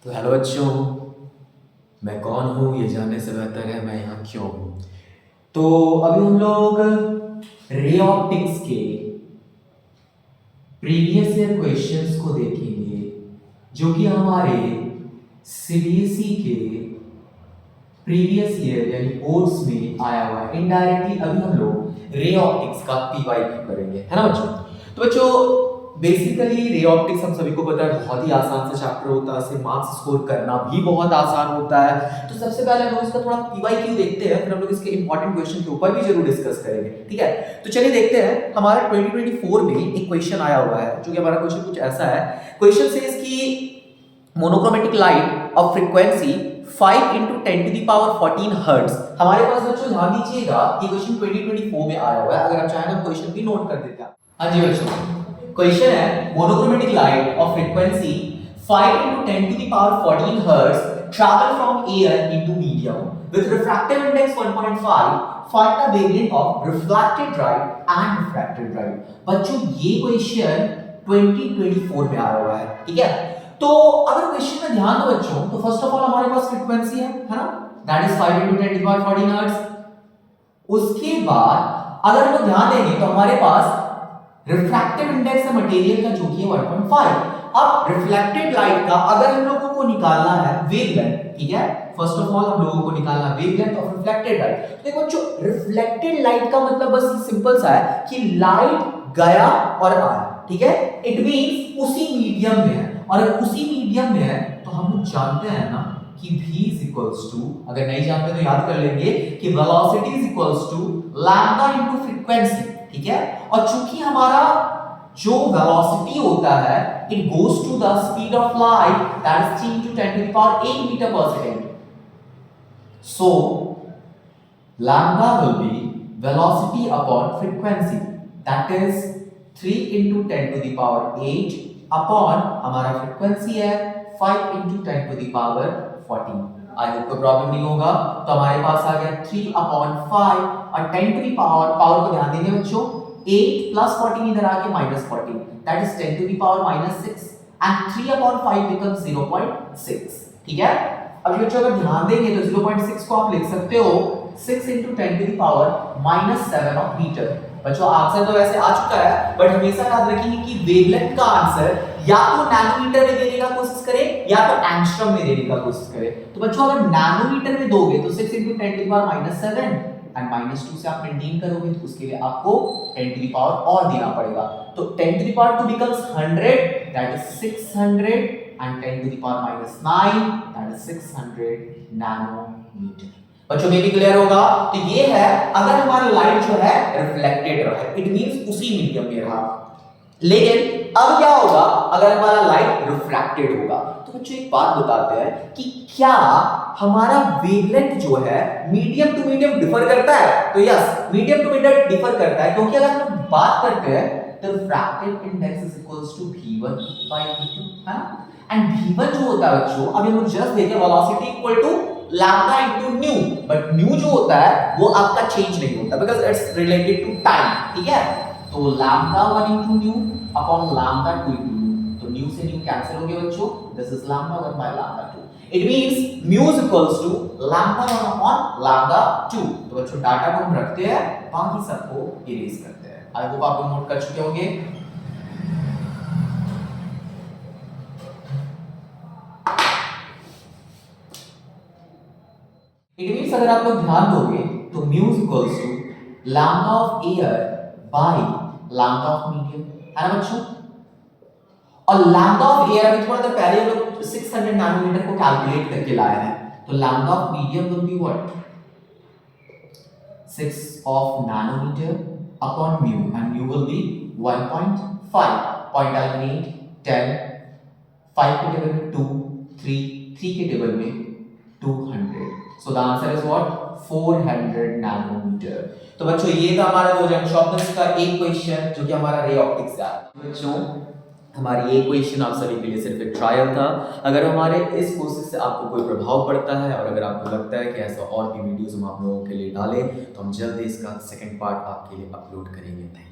तो हेलो बच्चों, मैं कौन हूँ ये जानने से बेहतर है मैं यहाँ क्यों हूँ। तो अभी हम लोग रे ऑप्टिक्स के प्रीवियस ईयर क्वेश्चंस को देखेंगे जो कि हमारे सीबीएसई के प्रीवियस ईयर यानी बोर्ड्स में आया हुआ है। इनडायरेक्टली अभी हम लोग रे ऑप्टिक्स का पीवाईक्यू करेंगे, है ना बच्चों। तो बच्चों बेसिकली रे ऑप्टिक्स हम सभी को पता है बहुत ही आसान सा चैप्टर होता है, इससे मार्क्स स्कोर करना भी बहुत आसान होता है। तो सबसे पहले हम लोग इसका थोड़ा पीवाईक्यू देखते हैं, फिर हम लोग इसके इंपॉर्टेंट क्वेश्चन के ऊपर भी जरूर डिस्कस करेंगे, ठीक है। तो चलिए देखते हैं, हमारा 2024 में एक क्वेश्चन आया हुआ है जो कि हमारा क्वेश्चन कुछ ऐसा है। क्वेश्चन से इसकी monochromatic light of frequency 5 into 10 to the power 14 hertz. हमारे पास बच्चों ध्यान दीजिएगा ये क्वेश्चन 2024 में आया हुआ है। अगर आप चाहें तो क्वेश्चन भी नोट कर देते हैं। हाँ जी बच्चों, क्वेश्चन है monochromatic light of frequency 5 into 10 to the power 14 hertz travel from air into medium with refractive index 1.5, find the wavelength of reflected light and refracted light। बच्चों ये क्वेश्चन 2024 में आया हुआ है, ठीक है। तो अगर क्वेश्चन में ध्यान दो बच्चों, तो फर्स्ट ऑफ ऑल हमारे पास फ्रीक्वेंसी है ना, that is 5 into 10 to the power 14 hertz. उसके बाद अगर हम ध्यान देंगे तो हमारे पास रिफ्रैक्टिव इंडेक्स है मटेरियल का जो कि 1.5। अब रिफ्लेक्टेड लाइट का अगर हम लोगों को निकालना है वेवलेंथ, ठीक है, फर्स्ट ऑफ ऑल हम लोगों को निकालना है वेवलेंथ ऑफ रिफ्लेक्टेड लाइट। तो देखो जो रिफ्लेक्टेड लाइट का मतलब बस सिंपल सा है कि लाइट गया और आया, ठीक है। इट मींस उसी मीडियम में है, और अगर उसी मीडियम में है तो हम लोग जानते हैं ना कि v is equals to, अगर नहीं जानते तो याद कर लेंगे कि velocity is equals to lambda into frequency, ठीक है। और चूंकि हमारा जो वेलोसिटी होता है it goes to the speed of light that is 3 into 10 to the power 8 metre per second. So lambda will be velocity upon frequency, that is 3 into 10 to the power 8 upon हमारा frequency है 5 into 10 to the power 14। I hope कोई problem नहीं होगा। तो हमारे पास आ गया 3 upon 5 और 10 to the power को ध्यान देंगे बच्चों, 8 plus 14 इधर आके minus 14, that is 10 to the power minus 6 and 3 upon 5 becomes 0.6, ठीक है। अब बच्चों अगर ध्यान देंगे तो 0.6 को आप लिख सकते हो 6 into 10 to the power minus 7 of meter। बच्चों आंसर तो वैसे आ चुका है, बट हमेशा याद रखिए कि वेवलेंथ का आंसर या तो नैनोमीटर में देने का कोशिश करें या तो एंगस्ट्रॉम में देने का कोशिश करें। तो बच्चों अगर नैनोमीटर में दोगे तो 6 into 10 to the power minus 7 and -2 से आप मेंटेन करोगे तो उसके लिए आपको 10 to the power और देना पड़ेगा। तो 10 to the power 2 becomes 100, that is 600 and 10 to the power minus 9, that is 600 nanometre. बच्चों ये भी क्लियर होगा। तो ये है अगर हमारा लाइट जो है रिफ्लेक्टेड रहा, इट मींस उसी मीडियम में रहा। लेकिन अब क्या होगा अगर हमारा लाइट रिफ्रैक्टेड होगा। तो बच्चों एक बात बताते हैं कि क्या हमारा वेवलेंथ जो है मीडियम टू मीडियम डिफर करता है। तो yes, medium to medium differ करता है, क्योंकि अगर हम बात करते हैं तो refractive index is equals to v1 by v2, है ना। एंड v1 जो होता है बच्चों, अब हम जस्ट देखें velocity equal to lambda into nu, but nu जो होता है वो आपका चेंज नहीं होता because it's related to time, ठीक है। तो lambda 1 into nu upon lambda 2 into nu, तो न्यू से न्यू कैंसिल हो गया बच्चों, this is lambda 1 by lambda 2। It means mu is equals to lambda 1 upon lambda 2। तो बच्चों डाटा को हम रखते हैं, बाकी सबको इरेज करते हैं। आई होप आप नोट कर चुके होंगे। इट मींस अगर आप लोग ध्यान दोगे तो mu is equals to lambda of air by lambda of medium, है ना बच्चों। और लैम्डा ऑफ एयर अभी थोड़ा देर पहले हम लोग 600 नैनोमीटर को कैलकुलेट करके लाए हैं। तो lambda of medium will be what, 6 of nanometer upon mu, and mu will be 1.5, point eliminate 10, 5 के टेबल में 2, 3 के टेबल में 200। So the answer is what, 400 nanometer. तो बच्चों ये था हमारा 2024 का एक क्वेश्चन जो कि हमारा रे ऑप्टिक्स का है। बच्चों हमारी ये क्वेश्चन आप सभी के लिए सिर्फ एक ट्रायल था। अगर हमारे इस कोर्स से आपको कोई प्रभाव पड़ता है और अगर आपको लगता है कि ऐसा और भी वीडियोस हम आप लोगों के लिए डालें तो हम जल्दी इसका सेकंड पार्ट आपके लिए अपलोड करेंगे। Thank you.